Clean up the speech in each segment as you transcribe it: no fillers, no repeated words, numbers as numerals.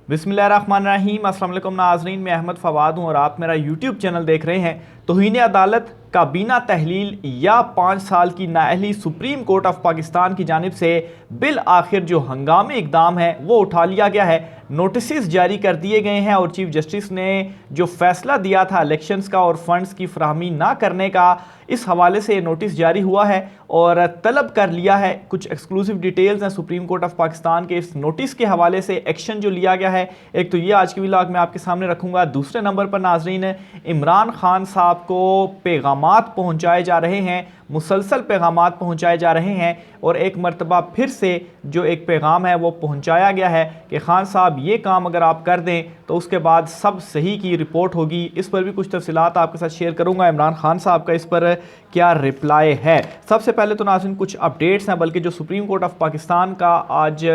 बिस्मिल्लाहिर्रहमानिर्रहीम। अस्सलाम वालेकुम नाज़रीन, मैं अहमद फवाद हूँ और आप मेरा यूट्यूब चैनल देख रहे हैं। तौहीन अदालत का बिना तहलील या 5 साल की नाअहली सुप्रीम कोर्ट ऑफ पाकिस्तान की जानिब से बिल आखिर जो हंगामी इकदाम है वो उठा लिया गया है। नोटिस जारी कर दिए गए हैं और चीफ जस्टिस ने जो फैसला दिया था इलेक्शंस का और फंड्स की फराहमी ना करने का, इस हवाले से नोटिस जारी हुआ है और तलब कर लिया है। कुछ एक्सक्लूसिव डिटेल्स हैं सुप्रीम कोर्ट ऑफ पाकिस्तान के इस नोटिस के हवाले से, एक्शन जो लिया गया है। एक तो ये आज की व्लॉग में आपके सामने रखूंगा। दूसरे नंबर पर नाजरीन, इमरान खान साहब को पैगामात पहुंचाए जा रहे हैं, मुसलसल पैगामात पहुंचाए जा रहे हैं और एक मरतबा फिर से जो एक पैगाम है वो पहुंचाया गया है कि खान साहब ये काम अगर आप कर दें तो उसके बाद सब सही की रिपोर्ट होगी। इस पर भी कुछ तफसीलात आपके साथ शेयर करूंगा। इमरान खान साहब का इस पर क्या रिप्लाई है। सबसे पहले तो नाज़रीन कुछ अपडेट्स हैं, बल्कि जो सुप्रीम कोर्ट ऑफ पाकिस्तान का आज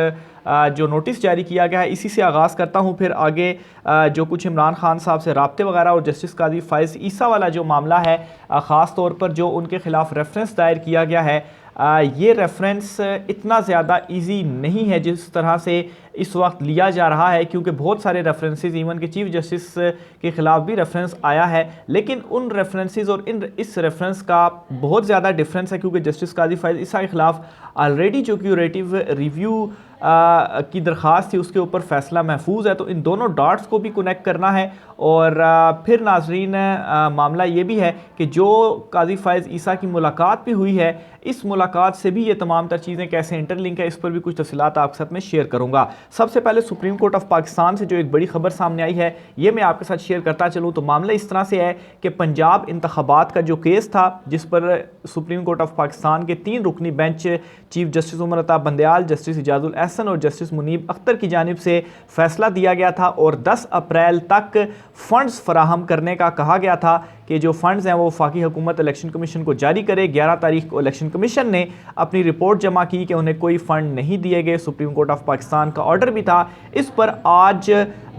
जो नोटिस जारी किया गया है इसी से आगाज़ करता हूँ। फिर आगे जो कुछ इमरान खान साहब से राब्ते वगैरह और जस्टिस काजी फ़ाइज़ ईसा वाला जो मामला है, ख़ास तौर पर जो उनके ख़िलाफ़ रेफरेंस दायर किया गया है, ये रेफरेंस इतना ज़्यादा इजी नहीं है जिस तरह से इस वक्त लिया जा रहा है, क्योंकि बहुत सारे रेफरेंसेस इवन के चीफ जस्टिस के ख़िलाफ़ भी रेफरेंस आया है, लेकिन उन रेफरेंसेस और इस रेफरेंस का बहुत ज़्यादा डिफरेंस है, क्योंकि जस्टिस काजी फ़ाइज़ ईसा के ख़िलाफ़ ऑलरेडी जो क्यूरेटिव रिव्यू की दरख्वास्त थी उसके ऊपर फ़ैसला महफूज है। तो इन दोनों डॉट्स को भी कनेक्ट करना है। और फिर नाजरीन मामला ये भी है कि जो काजी फ़ाइज़ ईसा की मुलाकात भी हुई है, इस मुलाकात से भी ये तमाम तर चीज़ें कैसे इंटरलिंक है, इस पर भी कुछ तफसीलात आपके साथ में शेयर करूँगा। सबसे पहले सुप्रीम कोर्ट ऑफ पाकिस्तान से जो एक बड़ी खबर सामने आई है ये मैं आपके साथ शेयर करता चलूँ। तो मामला इस तरह से है कि पंजाब इंतखाबात का जो केस था जिस पर सुप्रीम कोर्ट ऑफ पाकिस्तान के 3 रुकनी bench chief justice Umar Ata Bandial, justice Ijajul Ehsan और जस्टिस मुनीब अख्तर की जानिब से फैसला दिया गया था और 10 अप्रैल तक फ़ंड्स फराहम करने का कहा गया था कि जो फ़ंड्स हैं वो वफाकी हुकूमत इलेक्शन कमीशन को जारी करे। 11 तारीख को इलेक्शन कमीशन ने अपनी रिपोर्ट जमा की कि उन्हें कोई फ़ंड नहीं दिए गए। सुप्रीम कोर्ट ऑफ पाकिस्तान का ऑर्डर भी था। इस पर आज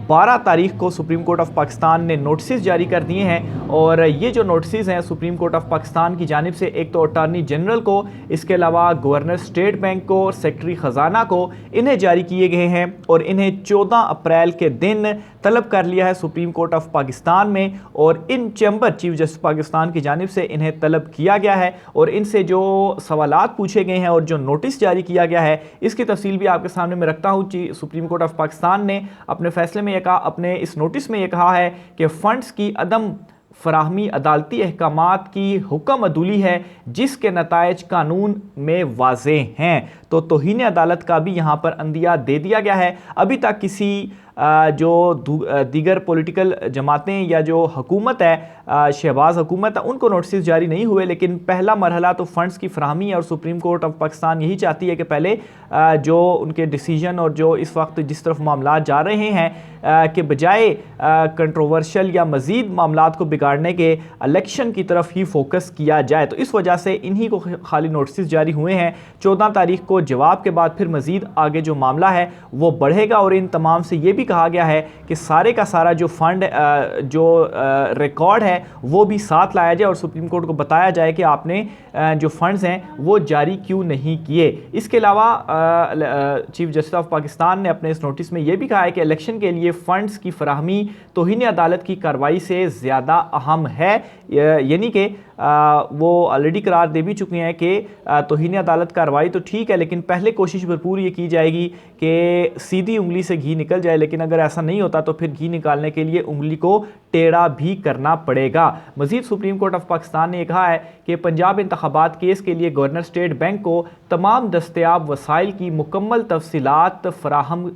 12 तारीख को सुप्रीम कोर्ट ऑफ पाकिस्तान ने नोटिस जारी कर दिए हैं और ये जो नोटिस हैं सुप्रीम कोर्ट ऑफ पाकिस्तान की जानिब से, एक तो अटॉर्नी जनरल को, इसके अलावा गवर्नर स्टेट बैंक को, सेक्रेटरी ख़जाना को, इन्हें जारी किए गए हैं और इन्हें 14 अप्रैल के दिन तलब कर लिया है सुप्रीम कोर्ट ऑफ पाकिस्तान में और इन चैम्बर चीफ जस्टिस पाकिस्तान की जानिब से इन्हें तलब किया गया है और इनसे जो सवालात पूछे गए हैं और जो नोटिस जारी किया गया है इसकी तफसील भी आपके सामने मैं रखता हूँ। सुप्रीम कोर्ट ऑफ पाकिस्तान ने अपने फैसले में अपने इस नोटिस में यह कहा है कि फ़ंड्स की अदम फराहमी अदालती अहकामात की हुक्म अदूली है जिसके नतायज कानून में वाज़े हैं। तो तौहीन अदालत का भी यहाँ पर अंदिया दे दिया गया है। अभी तक किसी जो दीगर पॉलिटिकल जमातें या जो हुकूमत है, शहबाज हुकूमत है, उनको नोटिस जारी नहीं हुए, लेकिन पहला मरहला तो फ़ंड्स की फराहमी है और सुप्रीम कोर्ट ऑफ पाकिस्तान यही चाहती है कि पहले जो उनके डिसीजन और जो इस वक्त जिस तरफ मामला जा रहे हैं कि बजाय कंट्रोवर्शियल या मज़ीद मामला को बिगाड़ने के इलेक्शन की तरफ ही फोकस किया जाए। तो इस वजह से इन्हीं को खाली नोटिस जारी हुए हैं। 14 तारीख को जवाब के बाद फिर मज़ीद आगे जो मामला है वो बढ़ेगा और इन तमाम से ये भी कहा गया है कि सारे का सारा जो फंड जो रिकॉर्ड है वो भी साथ लाया जाए और सुप्रीम कोर्ट को बताया जाए कि आपने जो फंड्स हैं वो जारी क्यों नहीं किए। इसके अलावा चीफ जस्टिस ऑफ पाकिस्तान ने अपने इस नोटिस में ये भी कहा है कि इलेक्शन के लिए फ़ंड्स की फराहमी तौहीन अदालत की कार्रवाई से ज़्यादा अहम है, यानी कि वो ऑलरेडी करार दे भी चुके हैं कि तौहीन अदालत कार्रवाई तो ठीक है, लेकिन पहले कोशिश भरपूर ये की जाएगी कि सीधी उंगली से घी निकल जाए, लेकिन अगर ऐसा नहीं होता तो फिर घी निकालने के लिए उंगली को टेढ़ा भी करना पड़ेगा। मज़ीद सुप्रीम कोर्ट ऑफ पाकिस्तान ने कहा है कि पंजाब इंतखाबात केस के लिए गवर्नर स्टेट बैंक को तमाम दस्तयाब वसाइल की मुकम्मल तफसीलात फराहम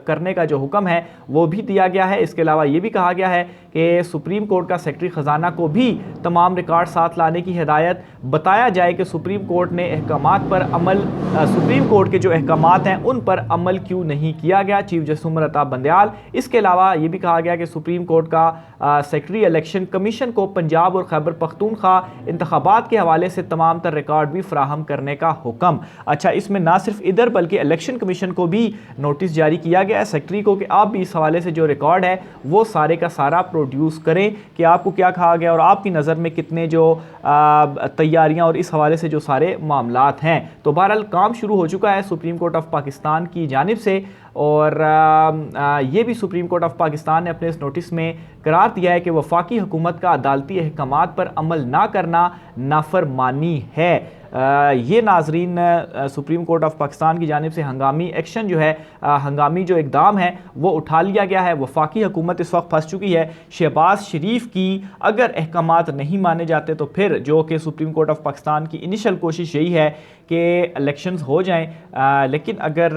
करने का जो हुक्म है वो भी दिया गया है। इसके अलावा ये भी कहा गया है कि सुप्रीम कोर्ट का सेक्रेटरी ख़जाना को भी तमाम रिकॉर्ड साथ लाने की हिदायत, बताया जाए कि सुप्रीम कोर्ट ने अहकामात पर अमल, सुप्रीम कोर्ट के जो अहकामात हैं उन पर अमल क्यों नहीं किया गया, चीफ जस्टिस उमर अता बंदयाल। इसके अलावा ये भी कहा गया कि सुप्रीम कोर्ट का सेक्रेटरी इलेक्शन कमीशन को पंजाब और खैबर पख्तूनख्वा इंतखाबात के हवाले से तमाम तर रिकॉर्ड भी फराहम करने का हुक्म। अच्छा, इसमें ना सिर्फ इधर बल्कि इलेक्शन कमीशन को भी नोटिस जारी किया गया है सेक्रेटरी को कि आप भी इस हवाले से जो रिकॉर्ड है वो सारे का सारा प्रोड्यूस करें कि आपको क्या कहा गया और आपकी नज़र में कितने जो तैयारियां और इस हवाले से जो सारे मामलात हैं। तो बहरहाल काम शुरू हो चुका है सुप्रीम कोर्ट ऑफ पाकिस्तान की जानिब से और ये भी सुप्रीम कोर्ट ऑफ पाकिस्तान ने अपने इस नोटिस में करार दिया है कि वफाकी हुकूमत का अदालती अहकामात पर अमल ना करना नाफरमानी है। ये नाजरीन सुप्रीम कोर्ट ऑफ पाकिस्तान की जानिब से हंगामी एक्शन जो है, हंगामी जो इकदाम है वो उठा लिया गया है। वफाकी हुकूमत इस वक्त फंस चुकी है। शहबाज शरीफ की अगर अहकामात नहीं माने जाते तो फिर जो कि सुप्रीम कोर्ट ऑफ पाकिस्तान की इनिशियल कोशिश यही है कि इलेक्शंस हो जाएं, लेकिन अगर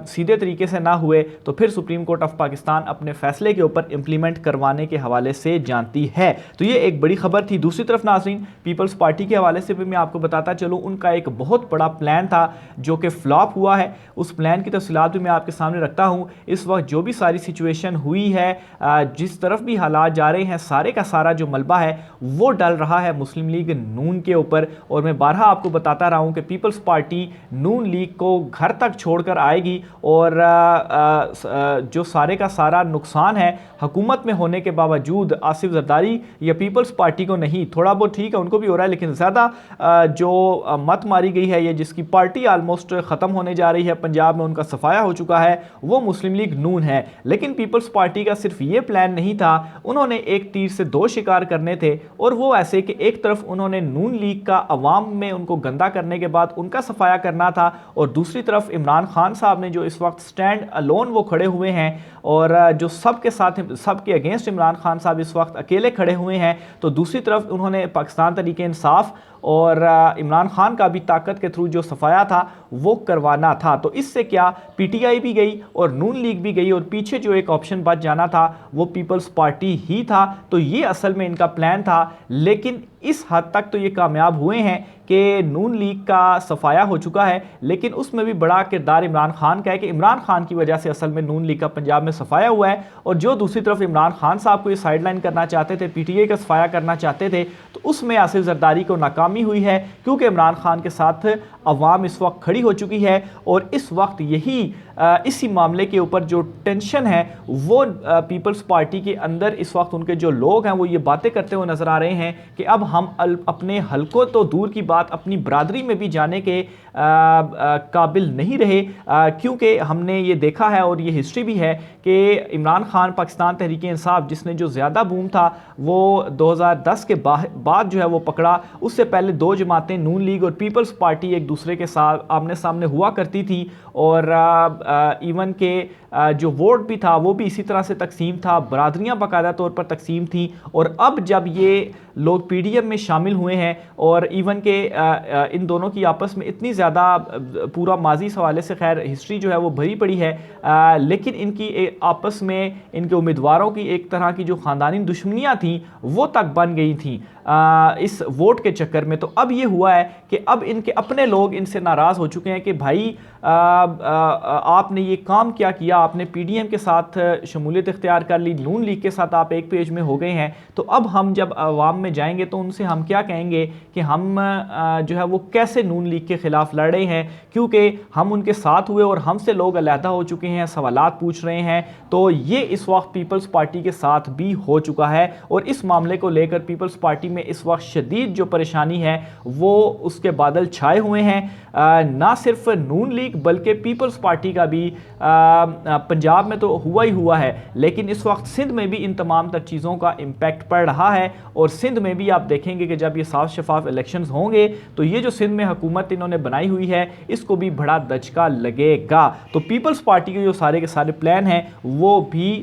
सीधे तरीके से ना हुए तो फिर सुप्रीम कोर्ट ऑफ पाकिस्तान अपने फैसले के ऊपर इम्प्लीमेंट करवाने के हवाले से जानती है। तो ये एक बड़ी खबर थी। दूसरी तरफ नाज़रीन, पीपल्स पार्टी के हवाले से भी मैं आपको बताता चलूँ, उनका एक बहुत बड़ा प्लान था जो कि फ्लॉप हुआ है। उस प्लान की तफसीलात भी मैं आपके सामने रखता हूँ। इस वक्त जो भी सारी सिचुएशन हुई है, जिस तरफ भी हालात जा रहे हैं, सारे का सारा जो मलबा है वो डल रहा है मुस्लिम लीग नून के ऊपर। और मैं बारहा आपको बताता रहा हूँ कि पीपल्स पार्टी नून लीग को घर तक छोड़कर आएगी और जो सारे का सारा नुकसान है हुकूमत में होने के बावजूद आसिफ जरदारी या पीपल्स पार्टी को नहीं, थोड़ा बहुत ठीक है उनको भी हो रहा है, लेकिन ज़्यादा जो मत मारी गई है, ये जिसकी पार्टी आलमोस्ट ख़त्म होने जा रही है, पंजाब में उनका सफाया हो चुका है, वो मुस्लिम लीग नून है। लेकिन पीपल्स पार्टी का सिर्फ ये प्लान नहीं था, उन्होंने एक तीर से दो शिकार करने थे। और वो ऐसे कि एक तरफ उन्होंने नून लीग का अवाम में उनको गंदा करने के बाद उनका सफाया करना था, और दूसरी तरफ इमरान खान साहब ने जो इस वक्त स्टैंड अलोन वो खड़े हुए हैं और जो सबके साथ सबके अगेंस्ट इमरान खान साहब इस वक्त अकेले खड़े हुए हैं। तो दूसरी तरफ उन्होंने पाकिस्तान तहरीक इंसाफ और इमरान खान का भी ताकत के थ्रू जो सफाया था वो करवाना था। तो इससे क्या, पीटीआई भी गई और नून लीग भी गई और पीछे जो एक ऑप्शन बच जाना था वो पीपल्स पार्टी ही था। तो ये असल में इनका प्लान था, लेकिन इस हद तक तो ये कामयाब हुए हैं कि नून लीग का सफाया हो चुका है, लेकिन उसमें भी बड़ा किरदार इमरान खान का है कि इमरान खान की वजह से असल में नून लीग का पंजाब में सफाया हुआ है। और जो दूसरी तरफ इमरान खान साहब को ये साइडलाइन करना चाहते थे, पीटीआई का सफाया करना चाहते थे, तो उसमें आसिफ जरदारी को नाकामी हुई है, क्योंकि इमरान खान के साथ अवाम इस वक्त खड़ी हो चुकी है। और इस वक्त यही इसी मामले के ऊपर जो टेंशन है वो पीपल्स पार्टी के अंदर इस वक्त उनके जो लोग हैं वो ये बातें करते हुए नजर आ रहे हैं कि अब हम अपने हलकों तो दूर की बात अपनी बरादरी में भी जाने के काबिल नहीं रहे, क्योंकि हमने ये देखा है और ये हिस्ट्री भी है कि इमरान खान पाकिस्तान तहरीक इंसाफ जिसने जो ज़्यादा बूम था वो 2010 के बाद जो है वो पकड़ा। उससे पहले दो जमातें नून लीग और पीपल्स पार्टी एक दूसरे के साथ आमने सामने हुआ करती थी, और इवन के जो वोट भी था वो भी इसी तरह से तकसीम था, बरादरियां बाकायदा तौर पर तकसीम थी। और अब जब ये लोग पीडीएम में शामिल हुए हैं और इवन के इन दोनों की आपस में इतनी ज़्यादा पूरा माजी इस हवाले से खैर हिस्ट्री जो है वो भरी पड़ी है, लेकिन इनकी आपस में इनके उम्मीदवारों की एक तरह की जो ख़ानदानी दुश्मनियाँ थी वो तक बन गई थी इस वोट के चक्कर में। तो अब ये हुआ है कि अब इनके अपने लोग इनसे नाराज़ हो चुके हैं कि भाई आपने ये काम क्या किया, आपने पीडीएम के साथ शमूलियत इख्तियार कर ली, नून लीग के साथ आप एक पेज में हो गए हैं, तो अब हम जब अवाम में जाएंगे तो उनसे हम क्या कहेंगे कि हम जो है वो कैसे नून लीग के ख़िलाफ़ लड़ रहे हैं, क्योंकि हम उनके साथ हुए और हमसे लोग अलहदा हो चुके हैं, सवालात पूछ रहे हैं। तो ये इस वक्त पीपल्स पार्टी के साथ भी हो चुका है, और इस मामले को लेकर पीपल्स पार्टी में इस वक्त शदीद जो परेशानी है वो उसके बादल छाए हुए हैं। ना सिर्फ नून लीग बल्कि पीपल्स पार्टी का भी पंजाब में तो हुआ ही हुआ है, लेकिन इस वक्त सिंध में भी इन तमाम तर चीज़ों का इम्पैक्ट पड़ रहा है। और सिंध में भी आप देखेंगे कि जब ये साफ शफाफ इलेक्शंस होंगे तो ये जो सिंध में हुकूमत इन्होंने बनाई हुई है इसको भी बड़ा दचका लगेगा। तो पीपल्स पार्टी के जो सारे के सारे प्लान हैं वो भी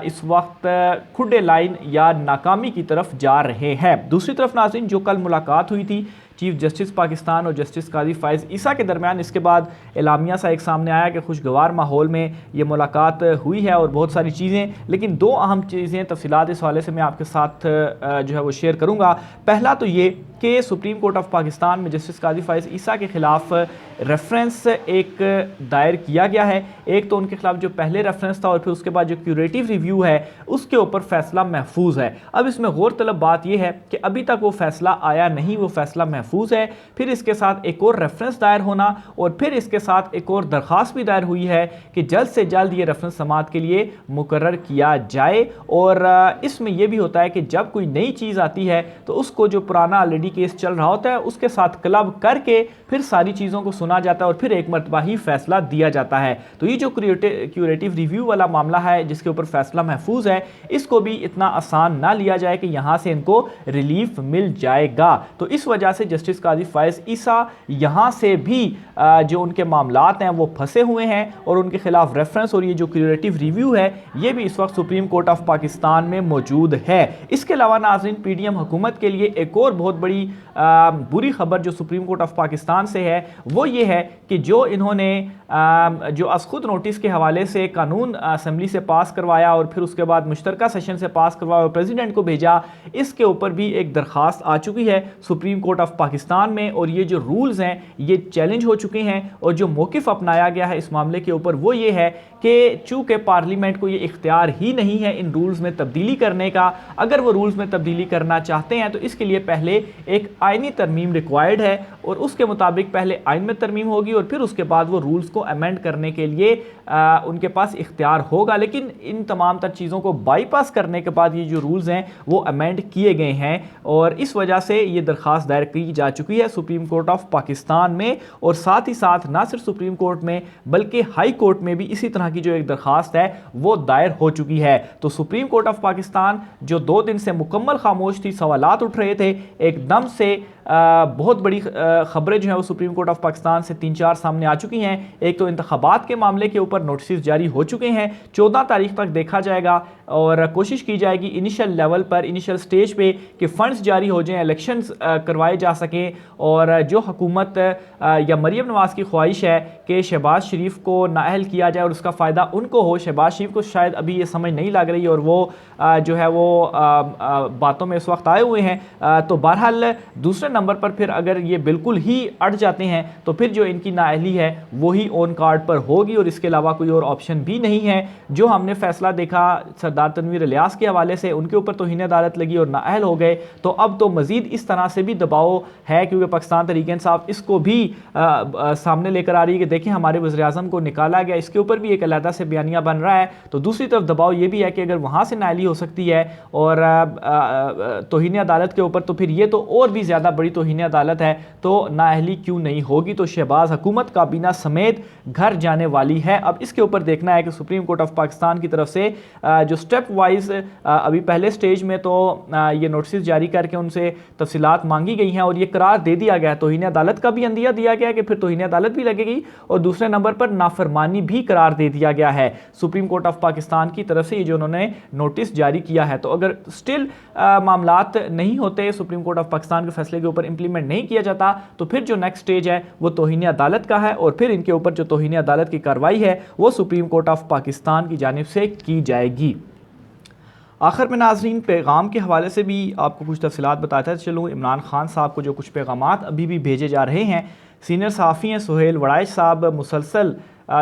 इस वक्त खुडे लाइन या नाकामी की तरफ जा रहे हैं। दूसरी तरफ नाज़रीन, जो कल मुलाकात हुई थी चीफ जस्टिस पाकिस्तान और जस्टिस काजी फ़ाइज़ ईसा के दरमियान, इसके बाद एलामिया सा एक सामने आया कि खुशगवार माहौल में ये मुलाकात हुई है और बहुत सारी चीज़ें, लेकिन दो अहम चीज़ें तफसीलात इस हवाले से मैं आपके साथ जो है वो शेयर करूँगा। पहला तो ये कि सुप्रीम कोर्ट ऑफ पाकिस्तान में जस्टिस काजी फ़ाइज़ ईसा के ख़िलाफ़ रेफरेंस एक दायर किया गया है। एक तो उनके खिलाफ जो पहले रेफरेंस था और फिर उसके बाद जो क्यूरेटिव रिव्यू है उसके ऊपर फैसला महफूज है। अब इसमें गौरतलब बात यह है कि अभी तक वो फैसला आया नहीं, वो फैसला महफूज है। फिर इसके साथ एक और रेफरेंस दायर होना और फिर इसके साथ एक और दरख्वास्त भी दायर हुई है कि जल्द से जल्द ये रेफरेंस समाअत के लिए मुकर्रर किया जाए। और इसमें यह भी होता है कि जब कोई नई चीज़ आती है तो उसको जो पुराना ऑलरेडी केस चल रहा होता है उसके साथ क्लब करके फिर सारी चीज़ों को सुना जाता है और फिर एक मरतबा ही फैसला दिया जाता है। तो ये जो क्यूरेटिव रिव्यू वाला मामला है जिसके ऊपर फैसला महफूज है, इसको भी इतना आसान ना लिया जाए कि यहाँ से इनको रिलीफ मिल जाएगा। तो इस वजह से जस्टिस काजी फायज ईसा यहाँ से भी जो उनके मामलात हैं वो फंसे हुए हैं और उनके खिलाफ रेफरेंस और ये जो क्यूरेटिव रिव्यू है ये भी इस वक्त सुप्रीम कोर्ट ऑफ पाकिस्तान में मौजूद है। इसके अलावा नाज़रीन, पीडीएम हुकूमत के लिए एक और बहुत बड़ी बुरी खबर जो सुप्रीम कोर्ट ऑफ पाकिस्तान से है वो ये है कि जो इन्होंने जो अज़खुद नोटिस के हवाले से कानून असेंबली से पास करवाया और फिर उसके बाद मुश्तरका सेशन से पास करवाया और प्रेसिडेंट को भेजा, इसके ऊपर भी एक दरख्वास्त आ चुकी है सुप्रीम कोर्ट ऑफ पाकिस्तान में और ये जो रूल्स हैं ये चैलेंज हो चुके हैं और जो मौक़िफ़ अपनाया गया है इस मामले के ऊपर वो ये है कि चूँकि पार्लियामेंट को ये इख्तियार ही नहीं है इन रूल्स में तब्दीली करने का, अगर वो रूल्स में तब्दीली करना चाहते हैं तो इसके लिए पहले एक आइनी तरमीम रिक्वायर्ड है और उसके मुताबिक पहले आइन में तरमीम होगी और फिर उसके बाद वो रूल्स को अमेंड करने के लिए उनके पास इख्तियार होगा। लेकिन इन तमाम तर चीज़ों को बाईपास करने के बाद ये जो रूल्स हैं वो अमेंड किए गए हैं और इस वजह से ये दरख्वास्त दायर की जा चुकी है सुप्रीम कोर्ट ऑफ पाकिस्तान में और साथ ही साथ ना सिर्फ सुप्रीम कोर्ट में बल्कि हाई कोर्ट में भी इसी तरह की जो एक दरख्वास्त है वो दायर हो चुकी है। तो सुप्रीम कोर्ट ऑफ पाकिस्तान जो 2 दिन से मुकम्मल खामोश थी, सवालात उठ रहे थे, एकदम से बहुत बड़ी खबरें जो है वो सुप्रीम कोर्ट ऑफ पाकिस्तान से 3-4 सामने आ चुकी हैं। एक तो इंतखाबात के मामले के ऊपर नोटिस जारी हो चुके हैं, 14 तारीख तक देखा जाएगा और कोशिश की जाएगी इनिशियल लेवल पर, इनिशियल स्टेज पे कि फ़ंड्स जारी हो जाएं, इलेक्शंस करवाए जा सकें और जो हुकूमत या मरीम नवाज़ की ख्वाहिश है कि शहबाज शरीफ को नाअहल किया जाए और उसका फ़ायदा उनको हो, शहबाज शरीफ को शायद अभी ये समझ नहीं लग रही और वो जो है वो बातों में इस वक्त आए हुए हैं। तो बहरहाल दूसरे नंबर पर फिर अगर ये बिल्कुल ही अड़ जाते हैं तो फिर जो इनकी नाअहली है वो ही ऑन कार्ड पर होगी और इसके अलावा कोई और ऑप्शन भी नहीं है। जो हमने फैसला देखा सरदार तनवीर इलियास के हवाले से, उनके ऊपर तौहीन अदालत लगी और नाअहल हो गए, तो अब तो मजीद इस तरह से भी दबाव है क्योंकि पाकिस्तान तहरीक-ए-इंसाफ इसको भी सामने लेकर आ रही है कि देखें हमारे वज़ीर-ए-आज़म को निकाला गया, इसके ऊपर भी एक अलहदा से बयानिया बन रहा है। तो दूसरी तरफ दबाव ये भी है कि अगर वहाँ से नाअहली हो सकती है और तौहीन अदालत के ऊपर, तो फिर ये तो और भी ज़्यादा बड़ी तौहीन अदालत है, तो नाअहली क्यों नहीं होगी। तो शहबाज हुकूमत काबीना समेत घर जाने वाली है। अब इसके ऊपर देखना है कि सुप्रीम कोर्ट ऑफ पाकिस्तान की तरफ से जो स्टेप वाइज अभी पहले स्टेज में तो ये नोटिस जारी करके उनसे तफसीलात मांगी गई हैं और ये करार दे दिया गया है, तौहीन अदालत का भी अंदिया दिया गया है कि फिर तौहीन अदालत भी लगेगी और दूसरे नंबर पर नाफरमानी भी करार दे दिया गया है सुप्रीम कोर्ट ऑफ पाकिस्तान की तरफ से, ये जो उन्होंने नोटिस जारी किया है। तो अगर स्टिल मामलात नहीं होते, सुप्रीम कोर्ट ऑफ पाकिस्तान के फैसले के ऊपर इंप्लीमेंट नहीं किया जाता, तो फिर जो नेक्स्ट स्टेज है वो तौहीन अदालत का है और फिर इनके ऊपर जो तौहीन अदालत की कार्रवाई है वो सुप्रीम कोर्ट ऑफ पाकिस्तान की जानिब से की जाएगी। आखिर में नाजरीन, पैगाम के हवाले से भी आपको कुछ तफसीलात बताता चलूँ। इमरान खान साहब को जो कुछ पैगामात अभी भी भेजे जा रहे हैं, सीनियर सहाफ़ी हैं सुहेल वड़ाइच साहब मुसलसल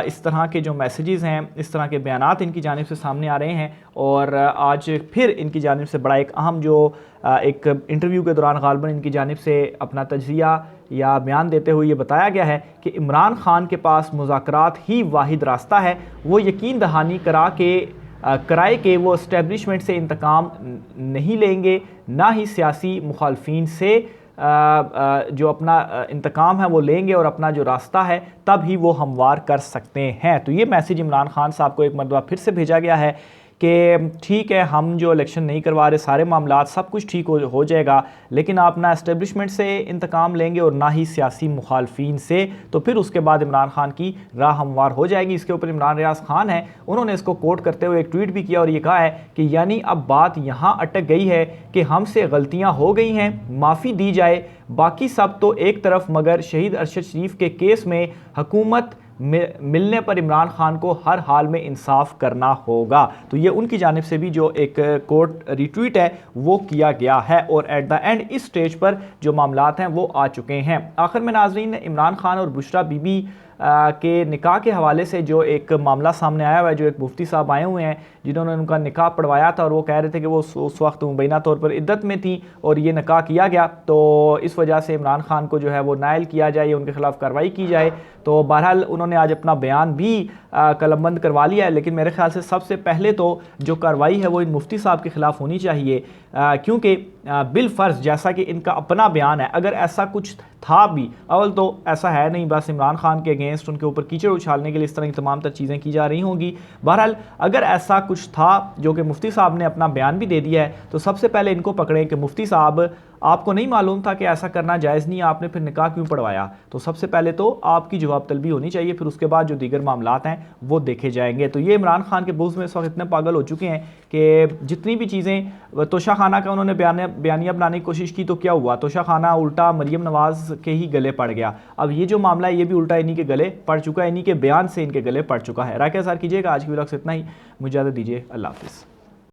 इस तरह के जो मैसेजेस हैं, इस तरह के बयानात इनकी जानिब से सामने आ रहे हैं और आज फिर इनकी जानिब से बड़ा एक अहम जो एक इंटरव्यू के दौरान गालिबन इनकी जानिब से अपना तज्ज़िया या बयान देते हुए ये बताया गया है कि इमरान खान के पास मुज़ाकरात ही वाहिद रास्ता है। वो यकीन दहानी कराए कि वो इस्टेब्लिशमेंट से इंतकाम नहीं लेंगे, ना ही सियासी मुखालफीन से जो अपना इंतकाम है वो लेंगे और अपना जो रास्ता है तब ही वो हमवार कर सकते हैं। तो ये मैसेज इमरान खान साहब को एक मरतबा फिर से भेजा गया है कि ठीक है, हम जो इलेक्शन नहीं करवा रहे, सारे मामलात सब कुछ ठीक हो जाएगा, लेकिन आप ना इस्टेब्लिशमेंट से इंतकाम लेंगे और ना ही सियासी मुखालफीन से, तो फिर उसके बाद इमरान खान की राह हमवार हो जाएगी। इसके ऊपर इमरान रियाज खान है, उन्होंने इसको कोट करते हुए एक ट्वीट भी किया और ये कहा है कि यानी अब बात यहाँ अटक गई है कि हमसे गलतियाँ हो गई हैं, माफ़ी दी जाए, बाकी सब तो एक तरफ, मगर शहीद अरशद शरीफ के केस में हुकूमत मिलने पर इमरान खान को हर हाल में इंसाफ करना होगा। तो ये उनकी जानिब से भी जो एक कोर्ट रिट्वीट है वो किया गया है और एट द एंड इस स्टेज पर जो मामलात हैं वो आ चुके हैं। आखिर में नाजरीन, इमरान खान और बुशरा बीबी के निकाह के हवाले से जो एक मामला सामने आया हुआ है, जो एक मुफ्ती साहब आए हुए हैं जिन्होंने उनका निकाह पढ़वाया था और वो कह रहे थे कि वो उस वक्त मुबैना तौर पर इद्दत में थी और ये निकाह किया गया, तो इस वजह से इमरान खान को जो है वो नायल किया जाए या उनके खिलाफ कार्रवाई की जाए। तो बहरहाल उन्होंने आज अपना बयान भी कलमबंद करवा लिया है, लेकिन मेरे ख्याल से सबसे पहले तो जो कार्रवाई है वो इन मुफ्ती साहब के खिलाफ होनी चाहिए, क्योंकि बिलफर्ज जैसा कि इनका अपना बयान है, अगर ऐसा कुछ था भी, अव्वल तो ऐसा है नहीं, बस इमरान खान के अगेंस्ट उनके ऊपर कीचड़ उछालने के लिए इस तरह की तमाम तर चीज़ें की जा रही होंगी। बहरहाल अगर ऐसा कुछ था जो कि मुफ्ती साहब ने अपना बयान भी दे दिया है, तो सबसे पहले इनको पकड़ें कि मुफ्ती साहब आपको नहीं मालूम था कि ऐसा करना जायज़ नहीं है, आपने फिर निकाह क्यों पढ़वाया। तो सबसे पहले तो आपकी जवाब तलबी होनी चाहिए, फिर उसके बाद जो दीगर मामलात हैं वो देखे जाएंगे। तो ये इमरान खान के बुज़ में इस वक्त इतने पागल हो चुके हैं कि जितनी भी चीज़ें तोशा खाना का उन्होंने बयानिया बनाने की कोशिश की तो क्या हुआ, तोशा खाना उल्टा मरियम नवाज़ के ही गले पड़ गया। अब ये जो मामला है ये भी उल्टा इन्हीं के गले पड़ चुका है, इन्हीं के बयान से इनके गले पड़ चुका है। राय के साथ कीजिएगा। आज की व्लॉग से इतना ही, मुझे इजाज़त दीजिए। अल्लाह हाफ़िज़।